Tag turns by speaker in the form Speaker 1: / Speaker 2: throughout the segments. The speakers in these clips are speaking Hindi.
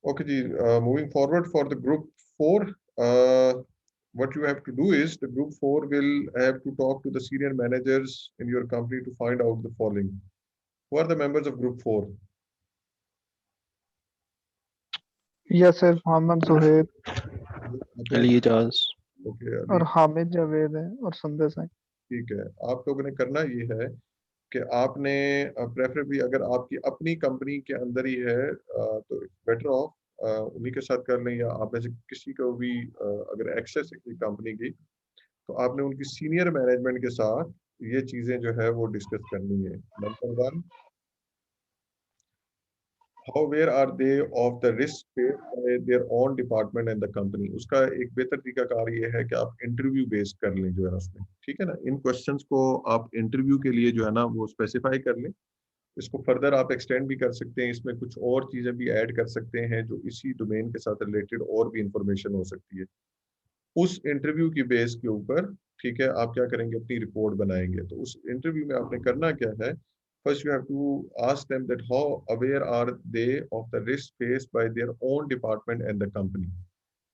Speaker 1: Okay, ji. Moving forward for the group four, what you have to do is the group four will have to talk to the senior managers in your company to find out the following. Who are the members of group four?
Speaker 2: यसिफ, Mohammad Zuhaib
Speaker 1: आप हैं?
Speaker 3: Ali Ijaz.
Speaker 1: ओके,
Speaker 2: और
Speaker 1: अली।
Speaker 2: हामिद जावेद है और संदेश है।
Speaker 1: ठीक है, आप लोगों ने करना ये है कि आपने प्रेफरेबली अगर आपकी अपनी कंपनी के अंदर ही है तो बेटर ऑफ उन्हीं के साथ कर लें, या आप में से किसी को भी अगर एक्सेस है किसी कंपनी की, तो आपने उनकी सीनियर मैनेजमेंट के साथ ये चीजें जो है वो डिस्कस करनी है। Number one, how where are they of the risk faced by their own department and the company. उसका एक बेहतर तरीका कार ये है कि आप इंटरव्यू बेस्ड कर लें जो है ना उसमें, ठीक है ना। इन क्वेश्चंस को आप इंटरव्यू के लिए जो है ना वो स्पेसिफाई कर लें। इसको फर्दर आप एक्सटेंड भी कर सकते हैं, इसमें कुछ और चीजें भी ऐड कर सकते हैं जो इसी डोमेन के साथ रिलेटेड और भी इंफॉर्मेशन हो सकती है। उस इंटरव्यू की बेस के ऊपर, ठीक है, आप क्या करेंगे, अपनी रिपोर्ट बनाएंगे। तो उस इंटरव्यू में आपने करना क्या है, first you have to ask them that how aware are they of the risk faced by their own department and the company.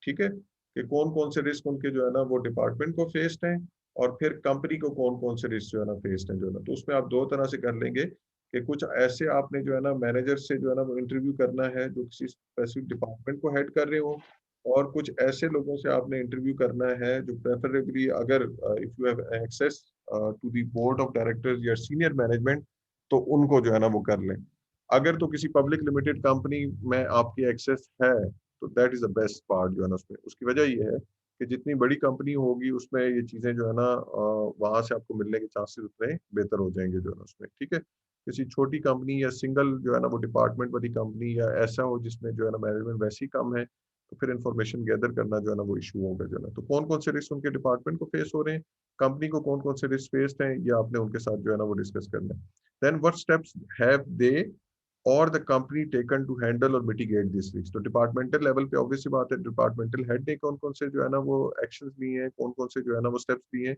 Speaker 1: ठीक है, कि कौन कौन से रिस्क उनके जो है ना वो डिपार्टमेंट को फेस्ड हैं, और फिर कंपनी को कौन कौन से रिस्क जो है ना फेस्ड हैं जो है ना। तो उसमें आप दो तरह से कर लेंगे कि कुछ ऐसे आपने जो है ना मैनेजर से जो है ना वो इंटरव्यू करना है जो किसी स्पेसिफिक डिपार्टमेंट को हेड कर रहे हो, और कुछ ऐसे लोगों से आपने इंटरव्यू करना है जो प्रेफरेबली अगर if you have access to the board of directors या सीनियर मैनेजमेंट, तो उनको जो है ना वो कर लें। अगर तो किसी पब्लिक लिमिटेड कंपनी में आपकी एक्सेस है, तो that is the best part जो है ना उसमें। उसकी वजह ये है कि जितनी बड़ी कंपनी होगी उसमें ये चीजें जो है ना वहां से आपको मिलने के चांसेस उतने बेहतर हो जाएंगे जो है ना उसमें, ठीक है। किसी छोटी कंपनी या सिंगल जो है ना वो डिपार्टमेंट वाली कंपनी, या ऐसा हो जिसमें जो है ना मैनेजमेंट वैसी कम है, तो फिर इंफॉर्मेशन गैदर करना जो है ना वो इशू होगा जो है ना। तो कौन कौन से रिस्क उनके डिपार्टमेंट को फेस हो रहे हैं, कंपनी को कौन कौन से रिस्क फेस्ड हैं, ये आपने उनके साथ जो है ना वो डिस्कस करना है। Then what steps have they और the company taken to handle और मिटिगेट दिस रिस्क। तो डिपार्टमेंटल लेवल पे ऑब्वियस सी बात है, डिपार्टमेंटल हेड ने कौन कौन से जो है ना वो एक्शंस लिए हैं, कौन कौन से जो है ना वो स्टेप्स लिए हैं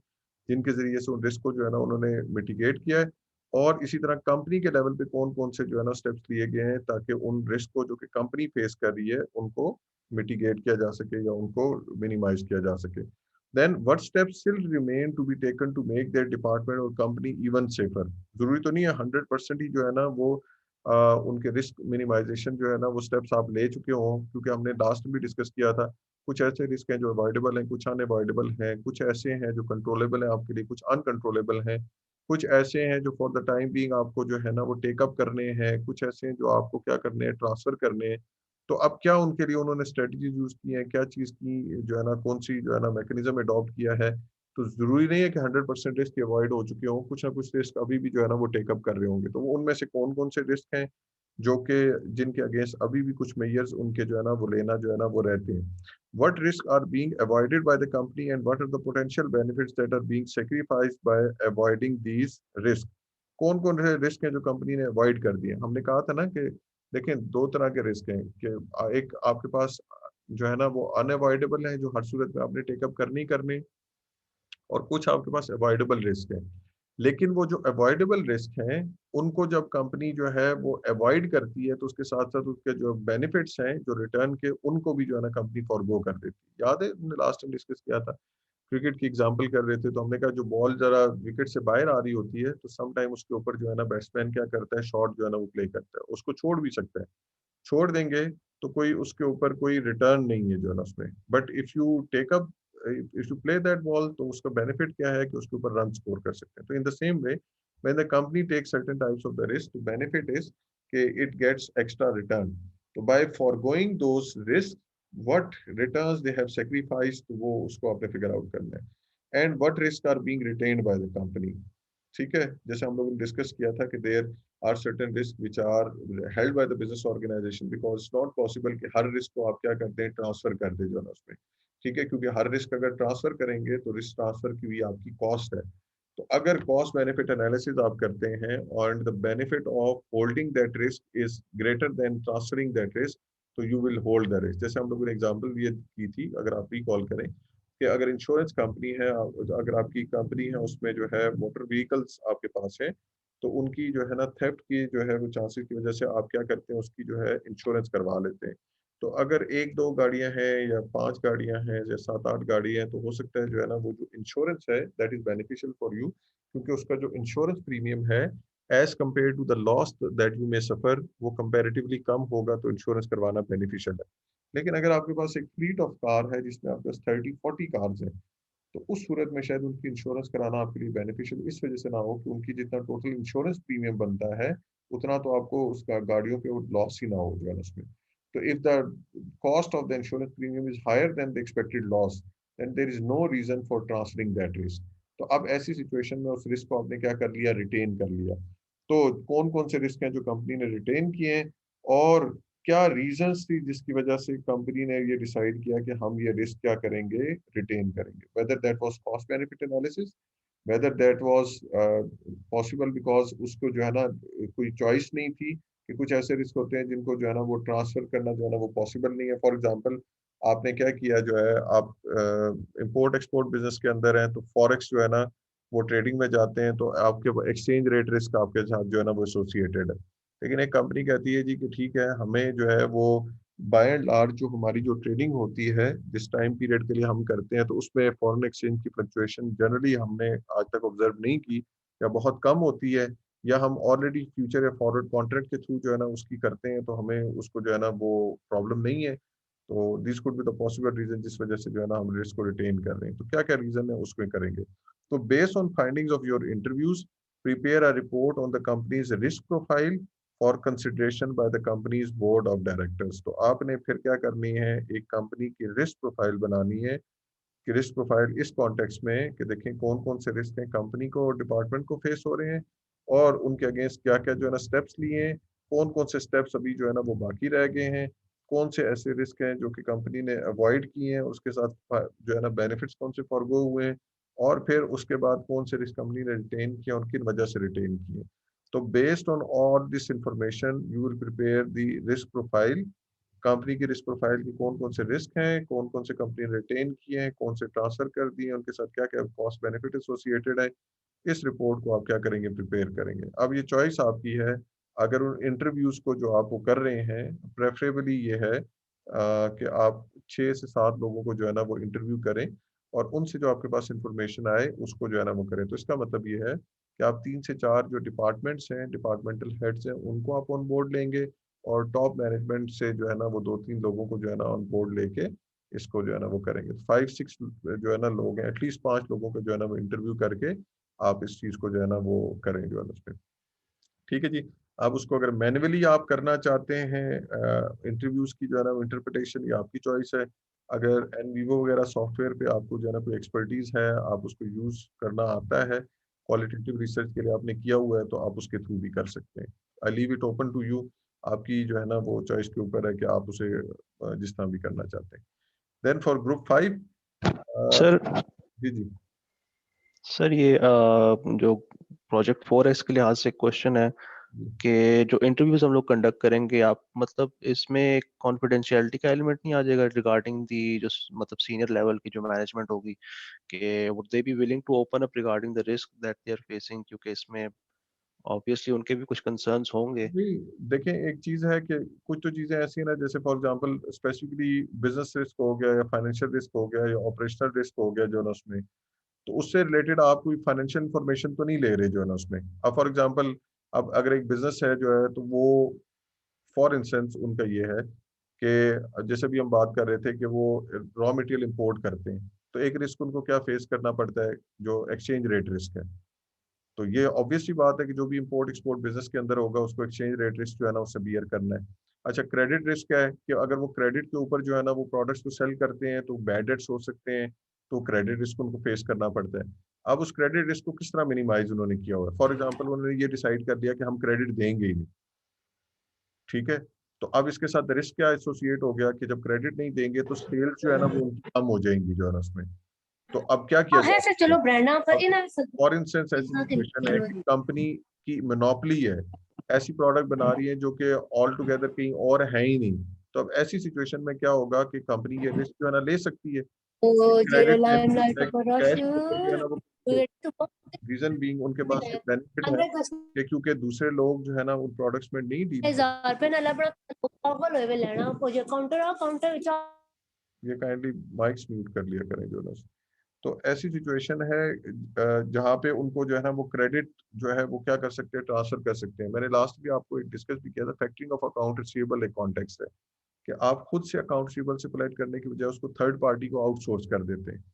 Speaker 1: जिनके जरिए से उन रिस्क को जो है ना उन्होंने मिटिगेट किया है। और इसी तरह कंपनी के लेवल पे कौन कौन से जो है ना स्टेप्स लिए गए हैं ताकि उन रिस्क को जो कि कंपनी फेस कर रही है उनको मिटिगेट किया जा सके या उनको मिनिमाइज किया जा सके। Then what steps still remain to be taken to make their department और कंपनी इवन सेफर। जरूरी तो नहीं है 100% ही जो है ना वो उनके रिस्क मिनिमाइजेशन जो है ना वो स्टेप्स आप ले चुके हो, क्योंकि हमने लास्ट में भी डिस्कस किया था कुछ ऐसे रिस्क हैं जो अवॉइडेबल हैं, कुछ अनअवॉइडेबल हैं, कुछ ऐसे हैं जो कंट्रोलेबल हैं आपके लिए, कुछ अनकंट्रोलेबल हैं, कुछ ऐसे हैं जो फॉर द टाइम बीइंग आपको जो है ना वो टेकअप करने हैं, कुछ ऐसे हैं जो आपको क्या करने हैं, ट्रांसफर करने हैं। तो अब क्या उनके लिए उन्होंने स्ट्रेटजी यूज की है, क्या चीज़ की जो है ना कौन सी जो है ना मैकेनिज्म अडॉप्ट किया है। तो जरूरी नहीं है कि 100% रिस्क अवॉइड हो चुके हों, कुछ ना कुछ रिस्क अभी भी जो है ना वो टेकअप कर रहे होंगे। तो उनमें से कौन कौन से रिस्क हैं जो कि जिनके अगेंस्ट अभी भी कुछ मेजर्स उनके जो है ना वो लेना जो है ना वो रहते हैं। What risks are being avoided by the company and what are the potential benefits that are being sacrificed by avoiding these risks? कौन कौन से रिस्क हैं जो कंपनी ने अवॉइड कर दिए। हमने कहा था ना कि देखें दो तरह के रिस्क हैं कि एक आपके पास जो है ना वो अनअवॉइडेबल है जो हर सूरत में आपने टेकअप करनी ही करने, और कुछ आपके पास अवॉइडेबल रिस्क है। लेकिन वो जो अवॉइडेबल रिस्क हैं उनको जब कंपनी जो है वो अवॉइड करती है, तो उसके साथ साथ उसके जो बेनिफिट्स हैं जो रिटर्न के, उनको भी जो है ना कंपनी फॉरगो कर देती है। याद है हमने लास्ट टाइम डिस्कस किया था, क्रिकेट की एग्जांपल कर रहे थे, तो हमने कहा जो बॉल जरा विकेट से बाहर आ रही होती है तो सम टाइम उसके ऊपर जो है ना बैट्समैन क्या करता है, शॉट जो है ना वो प्ले करता है, उसको छोड़ भी सकता है। छोड़ देंगे तो कोई उसके ऊपर कोई रिटर्न नहीं है जो है ना उसमें। But if you take up, if you play that ball, तो उसका बेनिफिट क्या है कि उसके ऊपर रन स्कोर कर सकते हैं। तो in the same way when the company take certain types of the risk, the benefit is कि इट गेट्स एक्स्ट्रा रिटर्न। तो by forgoing those risk, what returns they have sacrificed, तो वो उसको आपने फिगर आउट करना है। And what risk are being retained by the company. ठीक है, जैसे हम लोगों ने डिस्कस किया था कि there are certain risk which are held by the business organisation, because it's not possible कि हर रिस्क को आप क्या करते हैं, ट्रांसफर कर दे जो है ना उसमें। ठीक है, क्योंकि हर रिस्क अगर ट्रांसफर करेंगे तो रिस्क ट्रांसफर की भी आपकी कॉस्ट है। तो अगर कॉस्ट बेनिफिट एनालिसिस आप करते हैं और the benefit of holding that risk is greater than transferring that risk, तो you will hold the risk. जैसे हम लोगों ने एग्जांपल ये की थी, अगर आप रिकॉल करें कि अगर इंश्योरेंस कंपनी है, अगर आपकी कंपनी है उसमें जो है मोटर व्हीकल्स आपके पास है, तो उनकी जो है ना थेफ्ट की जो है वो चांसेस की वजह से आप क्या करते हैं, उसकी जो है इंश्योरेंस करवा लेते हैं। तो अगर एक दो गाड़ियां हैं या 5 गाड़ियां हैं या 7-8 गाड़ियां हैं, तो हो सकता है जो है ना वो जो इंश्योरेंस है that is beneficial for you, क्योंकि उसका जो इंश्योरेंस प्रीमियम है as compared to the loss that you may suffer, वो कंपैरेटिवली कम होगा, तो इंश्योरेंस करवाना बेनिफिशियल है। लेकिन अगर आपके पास एक फ्लीट ऑफ कार है जिसमें आपके पास 30-40 कार्स हैं, तो उस सूरत में शायद उनकी इंश्योरेंस कराना आपके लिए बेनिफिशियल इस वजह से ना हो कि उनकी जितना टोटल इंश्योरेंस प्रीमियम बनता है उतना तो आपको उसका गाड़ियों पे लॉस ही ना हो जाए उसमें। तो if the cost of the insurance premium is higher than the expected loss, then there is no reason for transferring that risk. तो अब ऐसी सिचुएशन में उस रिस्क को आपने क्या कर लिया, रिटेन कर लिया। तो कौन कौन से रिस्क हैं जो कंपनी ने रिटेन किए हैं, और क्या रीजंस थी जिसकी वजह से कंपनी ने ये डिसाइड किया कि हम ये रिस्क क्या करेंगे, रिटेन करेंगे। Whether that was cost benefit analysis, whether that was possible because उसको जो है ना कोई चॉइस नहीं थी, कि कुछ ऐसे रिस्क होते हैं जिनको जो है ना वो ट्रांसफर करना जो है ना वो पॉसिबल नहीं है। फॉर एग्जांपल आपने क्या किया जो है, आप इंपोर्ट एक्सपोर्ट बिजनेस के अंदर हैं, तो फॉरेक्स जो है ना वो ट्रेडिंग में जाते हैं, तो आपके एक्सचेंज रेट रिस्क आपके साथ जो है ना वो एसोसिएटेड है। लेकिन एक कंपनी कहती है जी कि ठीक है, हमें जो है वो बाय एंड लार्ज जो हमारी जो ट्रेडिंग होती है जिस टाइम पीरियड के लिए हम करते हैं, तो उसमें फॉरेन एक्सचेंज की फ्लक्चुएशन जनरली हमने आज तक ऑब्जर्व नहीं की, या बहुत कम होती है, या हम ऑलरेडी फ्यूचर या फॉरवर्ड कॉन्ट्रैक्ट के थ्रू जो है ना उसकी करते हैं, तो हमें उसको जो है ना वो प्रॉब्लम नहीं है। तो this could be the possible reason जिस वजह से जो है ना हम रिस्क को रिटेन कर रहे हैं। तो क्या क्या रीजन है उसमें करेंगे। तो based on findings of your interviews, prepare a report on the company's risk profile for consideration by the company's board of directors। तो आपने फिर क्या करनी है, एक कंपनी की रिस्क प्रोफाइल बनानी है, कि रिस्क प्रोफाइल इस कॉन्टेक्स्ट में कि देखें कौन कौन से रिस्क हैं कंपनी को और डिपार्टमेंट को फेस हो रहे हैं, और उनके अगेंस्ट क्या क्या जो है ना स्टेप्स लिए हैं, कौन कौन से स्टेप्स अभी जो है ना वो बाकी रह गए हैं, कौन से ऐसे रिस्क हैं जो कि कंपनी ने अवॉइड किए हैं, उसके साथ जो है ना बेनिफिट्स कौन से फॉरगो हुए हैं, और फिर उसके बाद कौन से रिस्क कंपनी ने रिटेन किए और किन वजह से रिटेन किए। तो based on all this information you will prepare the risk profile. Company की रिस्क प्रोफाइल की कौन कौन से रिस्क हैं, कौन कौन से कंपनी ने रिटेन किए हैं, कौन से ट्रांसफर कर दिए हैं, उनके साथ क्या क्या कॉस्ट बेनिफिट एसोसिएटेड है, इस रिपोर्ट को आप क्या करेंगे, प्रिपेयर करेंगे। अब ये चॉइस आपकी है। अगर उन इंटरव्यूज को जो आप वो कर रहे हैं, प्रेफरेबली ये है कि आप 6 से 7 लोगों को जो है ना वो इंटरव्यू करें, और उनसे जो आपके पास इंफॉर्मेशन आए उसको जो है ना वो करें। तो इसका मतलब ये है कि आप 3 से 4 जो डिपार्टमेंट्स हैं, डिपार्टमेंटल हेड्स हैं, उनको आप ऑन बोर्ड लेंगे, और टॉप मैनेजमेंट से जो है ना वो 2-3 लोगों को जो है ना ऑन बोर्ड लेके इसको जो है ना वो करेंगे। 5-6 जो है ना लोग हैं, एटलीस्ट 5 लोगों को जो है ना वो इंटरव्यू करके आप इस चीज को जो है ना वो करें जो है ना उसमें। ठीक है जी। अब उसको अगर मैन्युअली आप करना चाहते हैं इंटरव्यूज की जो है ना इंटरप्रिटेशन, ये आपकी चॉइस है। अगर एनवीवो वगैरह सॉफ्टवेयर पे आपको जो है ना कोई एक्सपर्टीज है, आप उसको यूज करना आता है, क्वालिटेटिव रिसर्च के लिए आपने किया हुआ है, तो आप उसके थ्रू भी कर सकते हैं। I leave it open to you. आपकी जो है ना वो चॉइस के ऊपर है कि आप उसे जिस तरह भी करना चाहते हैं। देन फॉर ग्रुप 5,
Speaker 3: सर
Speaker 1: जी जी
Speaker 3: सर ये जो प्रोजेक्ट 4 के लिहाज से क्वेश्चन है
Speaker 1: जी।
Speaker 3: कि जो इंटरव्यूज हम लोग कंडक्ट करेंगे, आप मतलब इसमें कॉन्फिडेंशियलिटी का एलिमेंट नहीं आ जाएगा रिगार्डिंग दी जो मतलब सीनियर लेवल की जो मैनेजमेंट होगी, कि would they be willing to open up regarding the risk that they are facing, क्योंकि इसमें ऑब्वियसली उनके भी कुछ कंसर्न्स होंगे।
Speaker 1: जी देखें, एक चीज है कि कुछ तो चीजें ऐसी हैं ना, जैसे for example specifically business risk हो गया, या फाइनेंशियल रिस्क हो गया, या ऑपरेशनल रिस्क हो गया जो है ना उसमें, तो उससे रिलेटेड आप कोई फाइनेंशियल इंफॉर्मेशन तो नहीं ले रहे जो है ना उसमें। अब फॉर एग्जांपल, अब अगर एक बिजनेस है जो है, तो वो फॉर इंस्टेंस उनका ये है कि जैसे भी हम बात कर रहे थे कि वो रॉ मटेरियल इंपोर्ट करते हैं, तो एक रिस्क उनको क्या फेस करना पड़ता है, जो एक्सचेंज रेट रिस्क है। तो ये ऑब्वियसली बात है कि जो भी इंपोर्ट एक्सपोर्ट बिजनेस के अंदर होगा उसको एक्सचेंज रेट रिस्क जो है ना उससे बियर करना है। अच्छा, क्रेडिट रिस्क क्या है, कि अगर वो क्रेडिट के ऊपर जो है ना वो प्रोडक्ट्स को सेल करते हैं, तो बैड डेट्स हो सकते हैं, तो क्रेडिट रिस्क उनको फेस करना पड़ता है। अब उस क्रेडिट रिस्क को किस तरह मिनिमाइज उन्होंने किया हुआ है। फॉर एग्जाम्पल, उन्होंने ये डिसाइड कर लिया कि हम क्रेडिट देंगे ही नहीं। ठीक है। तो अब इसके साथ रिस्क क्या एसोसिएट हो गया, कि जब क्रेडिट नहीं देंगे तो सेल्स जो है ना वो उनकी कम हो जाएंगी जो है ना उसमें। तो अब क्या किया
Speaker 4: है
Speaker 1: जा
Speaker 4: सर,
Speaker 1: सकता है।
Speaker 4: चलो ब्रांडा पर
Speaker 1: अब
Speaker 4: इन
Speaker 1: फॉर इंस्टेंस ऐसी सिचुएशन है कि कंपनी की मोनोपोली है, ऐसी प्रोडक्ट बना रही है जो कि ऑल टुगेदर कहीं और है ही नहीं। तो अब ऐसी सिचुएशन में क्या होगा कि कंपनी ये रिस्क जो है ना ले सकती है। क्रेडिट कैश के ऊपर जो है ना वो रीजन बीइंग उनके पास एक बेनिफिट है कि क्योंकि दूसरे लोग जो है ना उन प्रोडक्ट्स में नहीं डील ये काइंडली माइक्स म्यूट कर लिया करें जो ना। तो ऐसी सिचुएशन है जहाँ पे उनको जो है ना वो क्रेडिट जो है वो क्या कर सकते हैं, ट्रांसफर कर सकते हैं। मैंने लास्ट भी आपको एक डिस्कस भी किया था, फैक्टरिंग ऑफ अकाउंट रिसीवेबल एक कॉन्टेक्स्ट है कि आप खुद से अकाउंट रिसीवेबल से कलेक्ट करने की बजाय उसको थर्ड पार्टी को आउटसोर्स कर देते हैं।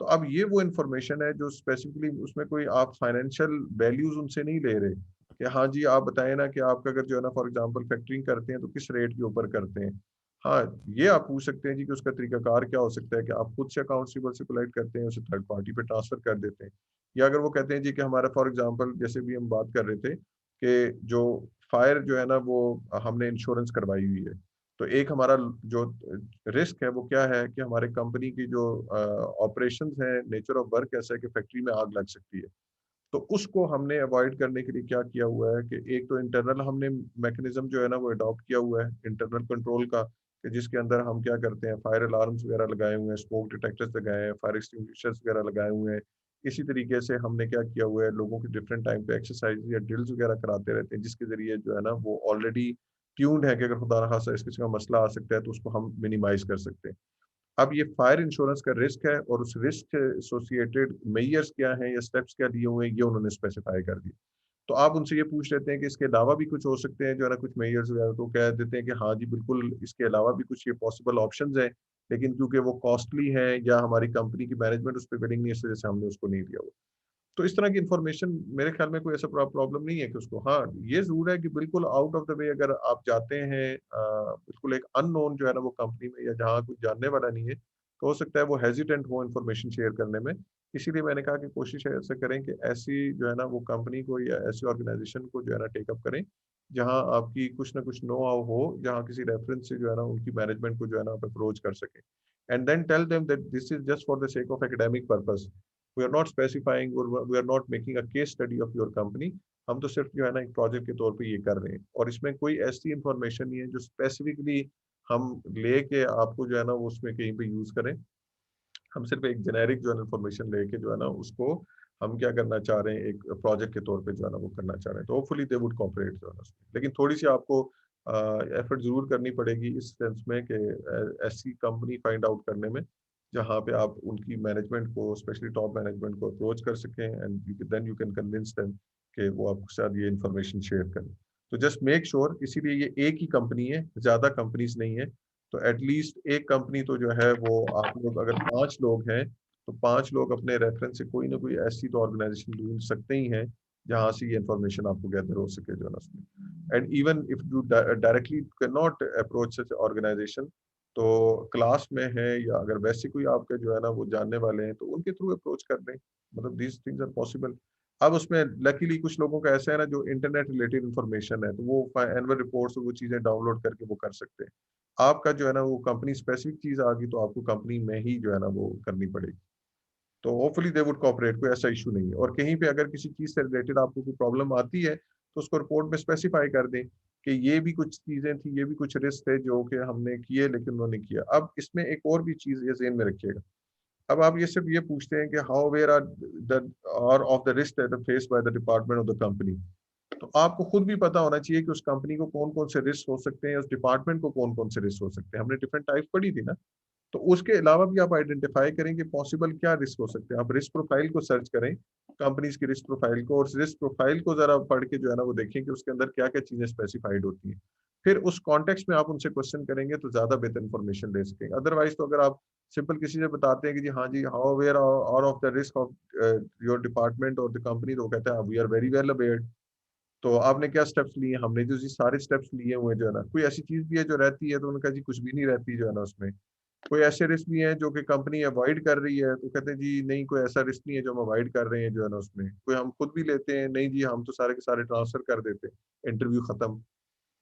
Speaker 1: तो अब ये वो इन्फॉर्मेशन है जो स्पेसिफिकली उसमें कोई आप फाइनेंशियल वैल्यूज उनसे नहीं ले रहे कि हाँ जी आप बताएं ना कि आप अगर जो है ना फॉर एग्जांपल फैक्टरिंग करते हैं तो किस रेट के ऊपर करते हैं। हाँ ये आप पूछ सकते हैं जी कि उसका तरीकाकार क्या हो सकता है कि आप खुद से अकाउंट रिसीवेबल से कलेक्ट करते हैं उसे थर्ड पार्टी पे ट्रांसफर कर देते हैं, या अगर वो कहते हैं जी कि हमारा फॉर एग्जाम्पल जैसे भी हम बात कर रहे थे कि जो फायर जो है ना वो हमने इंश्योरेंस करवाई हुई है, तो एक हमारा जो रिस्क है वो क्या है कि हमारे कंपनी की जो ऑपरेशंस हैं, नेचर ऑफ वर्क ऐसा है कि फैक्ट्री में आग लग सकती है। तो उसको हमने अवॉइड करने के लिए क्या किया हुआ है कि एक तो इंटरनल हमने मैकेनिज्म जो है ना वो अडॉप्ट किया हुआ है इंटरनल कंट्रोल का, कि जिसके अंदर हम क्या करते हैं फायर अलार्म्स वगैरह लगाए हुए हैं, स्मोक डिटेक्टर्स लगाए हैं, फायर एक्सटिंग्विशर्स वगैरह लगाए हुए हैं। इसी तरीके से हमने क्या किया हुआ है, लोगों की डिफरेंट टाइम पे एक्सरसाइज या ड्रिल्स वगैरह कराते रहते हैं, जिसके जरिए जो है ना वो ऑलरेडी ट्यून्ड है कि अगर खुदा ना खास्ता इस किस्म का मसला आ सकता है तो उसको हम मिनिमाइज कर सकते हैं। अब ये फायर इंश्योरेंस का रिस्क है और उस रिस्क से एसोसिएटेड मेजर्स क्या हैं या स्टेप्स क्या लिए हुए हैं ये उन्होंने स्पेसिफाई कर दिए। तो आप उनसे ये पूछ लेते हैं कि इसके अलावा भी कुछ हो सकते हैं जो है ना कुछ मेजर्स वगैरह, तो कह देते हैं कि हाँ जी बिल्कुल इसके अलावा भी कुछ ये पॉसिबल ऑप्शंस हैं, लेकिन क्योंकि वो कॉस्टली हैं या हमारी कंपनी की मैनेजमेंट उस पर विलिंग नहीं है, इस वजह से हमने उसको नहीं लिया हुआ। तो इस तरह की इन्फॉर्मेशन मेरे ख्याल में कोई ऐसा प्रॉब्लम नहीं है कि उसको, हाँ ये जरूर है कि बिल्कुल आउट ऑफ द वे अगर आप जाते हैं बिल्कुल एक अननोन जो है ना वो कंपनी में या जहाँ कुछ जानने वाला नहीं है, तो हो सकता है वो हेजिटेंट हो इन्फॉर्मेशन शेयर करने में। इसीलिए मैंने कहा कि कोशिश ऐसे करें कि ऐसी जो है ना वो कंपनी को या ऐसी ऑर्गेनाइजेशन को जो है ना टेकअप करें जहाँ आपकी कुछ ना कुछ नो हाउ हो, जहाँ किसी रेफरेंस से जो है ना उनकी मैनेजमेंट को जो है ना आप अप्रोच कर सकें and then tell them that this is just for the sake of academic purpose, we are not specifying और we are not making a case study of your company. हम तो सिर्फ जो है ना एक प्रोजेक्ट के तौर पे ये कर रहे हैं और इसमें कोई ऐसी इंफॉर्मेशन नहीं है जो स्पेसिफिकली हम लेके आपको जो है ना वो उसमें कहीं पे यूज करें। हम सिर्फ एक जेनेरिक जो है इन्फॉर्मेशन लेके जो है ना उसको हम क्या करना चाह रहे हैं एक प्रोजेक्ट के तौर पे जो है ना वो करना चाह रहे हैं, तो होपफुली दे वुड कोऑपरेट जो है ना उसमें। लेकिन थोड़ी सी आपको एफर्ट जरूर करनी पड़ेगी इस सेंस में कि ऐसी कंपनी फाइंड आउट करने में जहाँ पे आप उनकी मैनेजमेंट को स्पेशली टॉप मैनेजमेंट को अप्रोच कर सकें and then you can convince them कि वो आपके साथ ये इन्फॉर्मेशन शेयर करें। तो जस्ट मेक श्योर, इसीलिए ये एक ही कंपनी है, ज़्यादा कंपनीज नहीं है। तो एटलीस्ट एक कंपनी तो जो है वो आप लोग अगर 5 लोग हैं तो 5 लोग अपने रेफरेंस से कोई ना कोई ऐसी तो ऑर्गेनाइजेशन ढूंढ सकते ही हैं जहाँ से ये इन्फॉर्मेशन आपको गैदर हो सके जो है ना उसमें। And even if you directly can not approach such organisation, तो क्लास में है या अगर वैसे कोई आपके जो है ना वो जानने वाले हैं तो उनके थ्रू अप्रोच कर दें, मतलब दीज थिंग्स आर पॉसिबल। अब उसमें लकीली कुछ लोगों का ऐसा है ना जो इंटरनेट रिलेटेड इन्फॉर्मेशन है तो वो एनुअल रिपोर्ट्स वो चीज़ें डाउनलोड करके वो कर सकते हैं। आपका जो है ना वो कंपनी स्पेसिफिक चीज आ गई तो आपको कंपनी में ही जो है ना वो करनी पड़ेगी। तो होपफुली दे वुड कोऑपरेट, कोई ऐसा इशू नहीं है। और कहीं पे अगर किसी चीज से रिलेटेड आपको कोई प्रॉब्लम आती है तो उसको रिपोर्ट में स्पेसिफाई कर दें कि ये भी कुछ चीजें थी, ये भी कुछ रिस्क थे जो कि हमने किए लेकिन उन्होंने किया। अब इसमें एक और भी चीज ये ज़हन में रखिएगा, अब आप ये सिर्फ ये पूछते हैं कि हाउ वेयर आर द और of the risk that face by the department of the company, तो आपको खुद भी पता होना चाहिए कि उस कंपनी को कौन कौन से रिस्क हो सकते हैं, उस डिपार्टमेंट को कौन कौन से रिस्क हो सकते हैं। हमने डिफरेंट टाइप पढ़ी थी ना, तो उसके अलावा भी आप आइडेंटिफाई करें कि पॉसिबल क्या रिस्क हो सकते हैं। आप रिस्क प्रोफाइल को सर्च करें, कंपनीज की रिस्क प्रोफाइल को, और रिस्क प्रोफाइल को जरा पढ़ के जो है ना वो देखें कि उसके अंदर क्या क्या चीजें स्पेसिफाइड होती हैं। फिर उस कॉन्टेक्स्ट में आप उनसे क्वेश्चन करेंगे तो ज्यादा बेहतर इन्फॉर्मेशन ले सकेंगे। अदरवाइज तो अगर आप सिंपल किसी से बताते हैं कि जी हाँ जी how aware are of the risk of your department और द कंपनी, तो वो कहते हैं we are very well awared. तो आपने क्या स्टेप्स लिए, हमने जो जी सारे स्टेप्स लिए हुए जो है ना, कोई ऐसी चीज भी है जो रहती है तो उनका जी कुछ भी नहीं रहती जो है ना उसमें। कोई ऐसे रिस्क भी हैं जो कि कंपनी अवॉइड कर रही है तो कहते हैं जी नहीं कोई ऐसा रिस्क नहीं है जो हम अवॉइड कर रहे हैं जो है ना उसमें। कोई हम खुद भी लेते हैं, नहीं जी हम तो सारे के सारे ट्रांसफर कर देते हैं, इंटरव्यू खत्म।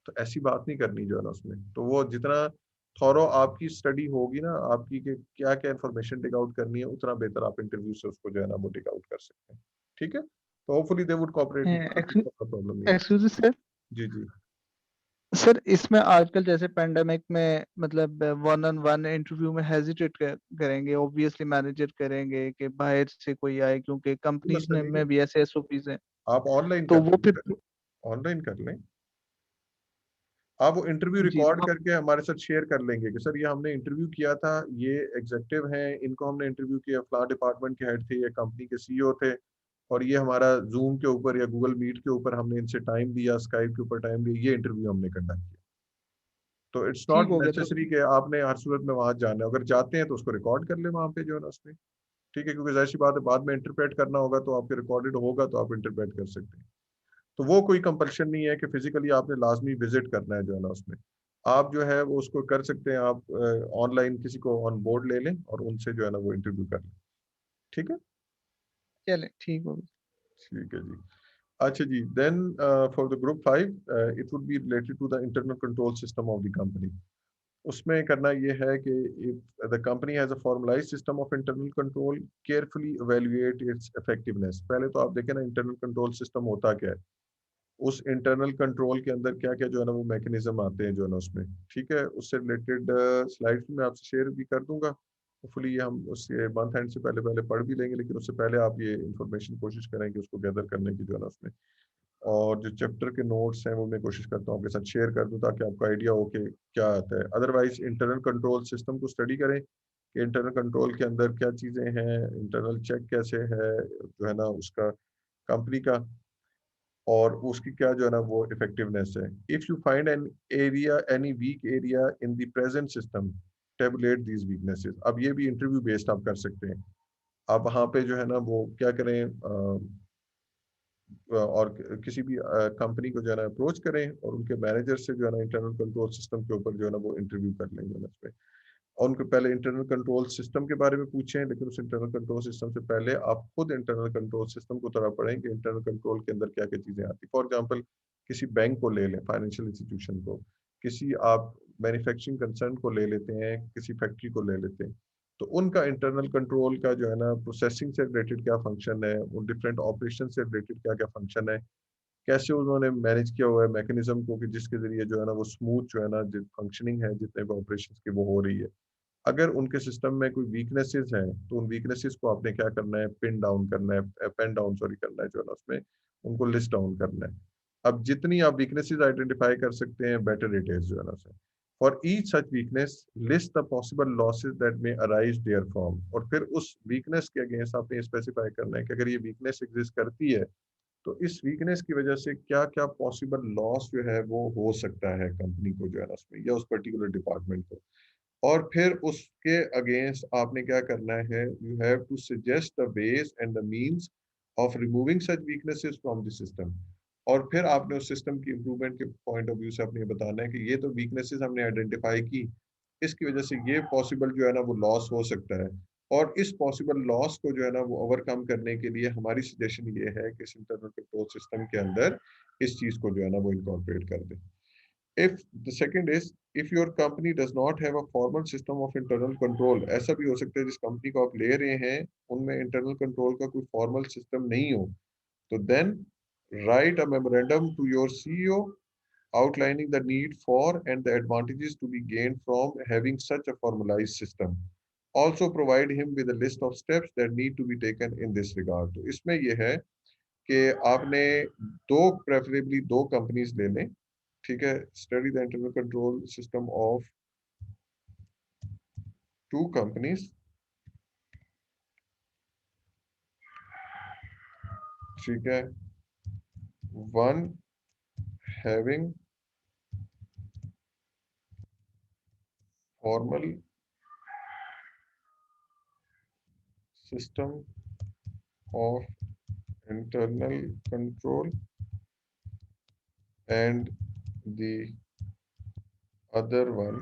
Speaker 1: तो ऐसी बात नहीं करनी जो है ना उसमें। तो वो जितना थॉरो आपकी स्टडी होगी ना आपकी कि क्या क्या इन्फॉर्मेशन टेक आउट करनी है, उतना बेहतर आप इंटरव्यू से उसको जो है ना वो टेक आउट कर सकते हैं। ठीक है, तो hopefully they would cooperate, problem नहीं है।
Speaker 2: एक्सक्यूज सर,
Speaker 1: जी जी
Speaker 2: सर इसमें आजकल जैसे पेंडेमिक में मतलब वन ऑन वन इंटरव्यू में हेजिटेट करेंगे, ऑब्वियसली मैनेजर करेंगे कि बाहर से कोई आए, क्योंकि
Speaker 1: कोई
Speaker 2: कंपनीज
Speaker 1: मसला नहीं है,
Speaker 2: में भी ऐसे एसओपीज हैं।
Speaker 1: आप ऑनलाइन
Speaker 2: तो
Speaker 1: कर
Speaker 2: वो
Speaker 1: लें
Speaker 2: फिर
Speaker 1: सर, ऑनलाइन कर लें। आप वो इंटरव्यू
Speaker 2: जी
Speaker 1: रिकॉर्ड
Speaker 2: तो आप
Speaker 1: करके हमारे साथ शेयर कर लेंगे कि सर ये हमने इंटरव्यू किया था, ये एग्जेक्टिव हैं, इनको हमने इंटरव्यू किया, फला डिपार्टमेंट के हेड थे, ये कंपनी के सीईओ थे, और ये हमारा जूम के ऊपर या गूगल मीट के ऊपर हमने इनसे टाइम दिया, स्काइप के ऊपर टाइम दिया, ये इंटरव्यू हमने कंडक्ट किया। तो इट्स नॉट
Speaker 2: ठीक हो गया तो
Speaker 1: नेसेसरी कि आपने हर सूरत में वहां जाना है, अगर जाते हैं तो उसको रिकॉर्ड कर ले वहां पे जो है ना उसमें, ठीक है, क्योंकि जाहिर सी बात है बाद में इंटरप्रेट करना होगा तो आपके रिकॉर्डेड होगा तो आप इंटरप्रेट कर सकते हैं। तो वो कोई कंपल्शन नहीं है कि फिजिकली आपने लाजमी विजिट करना है जो है ना उसमें, आप जो है वो उसको कर सकते हैं, आप ऑनलाइन किसी को ऑन बोर्ड ले लें और उनसे जो है ना वो इंटरव्यू कर लें। ठीक है,
Speaker 2: चले ठीक हो गया।
Speaker 1: ठीक है जी। अच्छा जी, then for the group 5 it would be related to the internal control system of the company. उसमें करना ये है कि if the company has a formalised system of internal control, carefully evaluate its effectiveness. पहले तो आप देखें ना इंटरनल कंट्रोल सिस्टम होता क्या है, उस इंटरनल कंट्रोल के अंदर क्या क्या जो है ना वो मैकेनिज्म आते हैं जो है ना उसमें, ठीक है, उससे रिलेटेड स्लाइड्स मैं आपसे शेयर भी कर दूंगा। होपफुली ये हम उसके मंथ एंड से पहले पहले पढ़ भी लेंगे, लेकिन उससे पहले आप ये इंफॉर्मेशन कोशिश करें कि उसको गैदर करने की जो है ना उसमें, और जो चैप्टर के नोट्स हैं वो मैं कोशिश करता हूँ आपके साथ शेयर कर दूँ ताकि आपको आइडिया हो कि क्या आता है। अदरवाइज इंटरनल कंट्रोल सिस्टम को स्टडी करें कि इंटरनल कंट्रोल के अंदर क्या चीज़ें हैं, इंटरनल चेक कैसे है जो है ना उसका कंपनी का, और उसकी क्या जो है ना वो इफेक्टिवनेस है। If you find an area any weak area in the present system, tabulate these weaknesses. अब ये भी इंटरव्यू बेस्ड आप कर सकते हैं। आप वहाँ पे जो है ना वो क्या करें, और किसी भी कंपनी को जो है ना अप्रोच करें और उनके मैनेजर से जो है ना इंटरनल कंट्रोल सिस्टम के ऊपर जो है ना वो इंटरव्यू कर लेंगे उसमें, और उनको पहले इंटरनल कंट्रोल सिस्टम के बारे में पूछें, लेकिन उस इंटरनल कंट्रोल सिस्टम से पहले आप खुद इंटरनल कंट्रोल सिस्टम को थोड़ा पढ़ें कि इंटरनल कंट्रोल के अंदर क्या क्या चीज़ें आती। फॉर एग्जांपल किसी बैंक को ले लें, फाइनेंशियल इंस्टीट्यूशन को, किसी आप मैन्युफैक्चरिंग कंसर्न को ले लेते हैं, किसी फैक्ट्री को ले लेते हैं, तो उनका इंटरनल कंट्रोल का जो है ना प्रोसेसिंग से रिलेटेड क्या फंक्शन है, उन डिफरेंट ऑपरेशन से रिलेटेड क्या क्या फंक्शन है, कैसे उन्होंने मैनेज किया हुआ है मैकेनिज्म को कि जिसके जरिए जो है ना वो स्मूथ जो है ना फंक्शनिंग है जितने भी ऑपरेशन की वो हो रही है। अगर उनके सिस्टम में कोई वीकनेसेस हैं तो उन वीकनेसेस को आपने क्या करना है, पिन डाउन करना है, पेन डाउन सॉरी करना है जो है ना उसमें, उनको लिस्ट डाउन करना है। अब जितनी आप वीकनेसेस आइडेंटिफाई कर सकते हैं बेटर इट इज जो है ना sir. For each such weakness list the possible losses that may arise there from, और फिर उस वीकनेस के अगेंस्ट आपने स्पेसिफाई करना है कि अगर ये वीकनेस एग्जिस्ट करती है तो इस वीकनेस की वजह से क्या क्या पॉसिबल लॉस जो है वो हो सकता है कंपनी को जो है ना उसमें या उस पर्टिकुलर डिपार्टमेंट को। और फिर उसके अगेंस्ट आपने क्या करना है, you have to suggest the ways and the means of removing such weaknesses from the system. और फिर आपने उस सिस्टम की इम्प्रूवमेंट के पॉइंट ऑफ व्यू से आपने ये बताना है कि ये तो वीकनेसेस हमने आइडेंटिफाई की, इसकी वजह से ये पॉसिबल जो है ना वो लॉस हो सकता है, और इस पॉसिबल लॉस को जो है ना वो ओवरकम करने के लिए हमारी सजेशन ये है कि इस इंटरनल कंट्रोल सिस्टम के अंदर इस चीज को जो है ना वो इनकॉर्पोरेट कर दें। If the second is, if your company does not have a formal system of internal control, ऐसा भी हो सकता है जिस कंपनी को आप ले रहे हैं उनमें इंटरनल कंट्रोल का कोई फॉर्मल सिस्टम नहीं हो, तो then write a memorandum to your CEO outlining the need for and the advantages to be gained from having such a formalized system. Also provide him with a list of steps that need to be taken in this regard. तो इसमें यह है कि आपने प्रेफरेबली दो कंपनीज ले लें, ठीक है, study the internal control system of two companies, ठीक है, one having formal system of internal control and the other one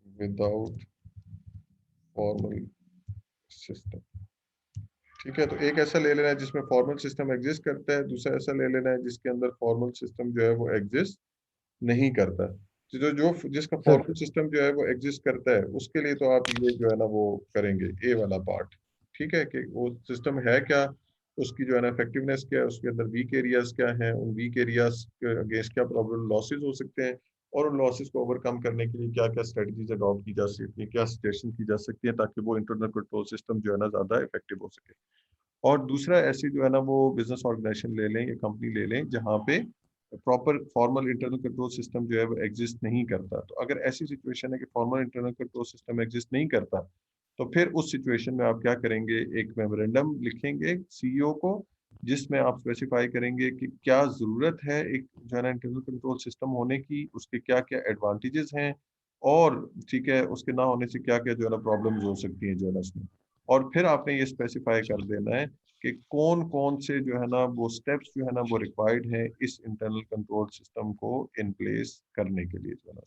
Speaker 1: without formal system. ठीक है, तो एक ऐसा ले लेना है जिसमें फॉर्मल सिस्टम एग्जिस्ट करता है, दूसरा ऐसा ले लेना है जिसके अंदर फॉर्मल सिस्टम जो है वो एग्जिस्ट नहीं करता। तो जो जिसका
Speaker 2: सर
Speaker 1: फॉर्मल सिस्टम जो है वो एग्जिस्ट करता है उसके लिए तो आप ये जो है ना वो करेंगे ए वाला पार्ट, ठीक है, कि वो सिस्टम है क्या, उसकी जो है ना इफेक्टिवनेस क्या है, उसके अंदर वीक एरियाज क्या हैं, उन वीक एरियाज के अगेंस्ट क्या प्रॉब्लम लॉसेज हो सकते हैं, और उन लॉसेज को ओवरकम करने के लिए क्या क्या स्ट्रेटजीज अडॉप्ट की जा सकती है, क्या सजेशन की जा सकती है, ताकि वो इंटरनल कंट्रोल सिस्टम जो है ना ज़्यादा इफेक्टिव हो सके। और दूसरा, ऐसी जो है ना वो बिजनेस ऑर्गेनाइजेशन ले लें या कंपनी ले लें जहाँ पे proper formal internal control system जो है वो एग्जिस्ट नहीं करता। तो अगर ऐसी सिचुएशन है कि formal internal control system exist नहीं करता, तो फिर उस सिचुएशन में आप क्या करेंगे, एक मेमोरेंडम लिखेंगे सीईओ को, जिसमें आप स्पेसिफाई करेंगे कि क्या ज़रूरत है एक जो है ना इंटरनल कंट्रोल सिस्टम होने की, उसके क्या क्या एडवांटेजेस हैं, और ठीक है उसके ना होने से क्या क्या जो है ना प्रॉब्लम्स हो सकती हैं जो है ना उसमें। और फिर आपने ये स्पेसिफाई कर देना है कि कौन कौन से जो है ना वो स्टेप्स जो है ना वो रिक्वायर्ड हैं इस इंटरनल कंट्रोल सिस्टम को इन प्लेस करने के लिए जो है ना।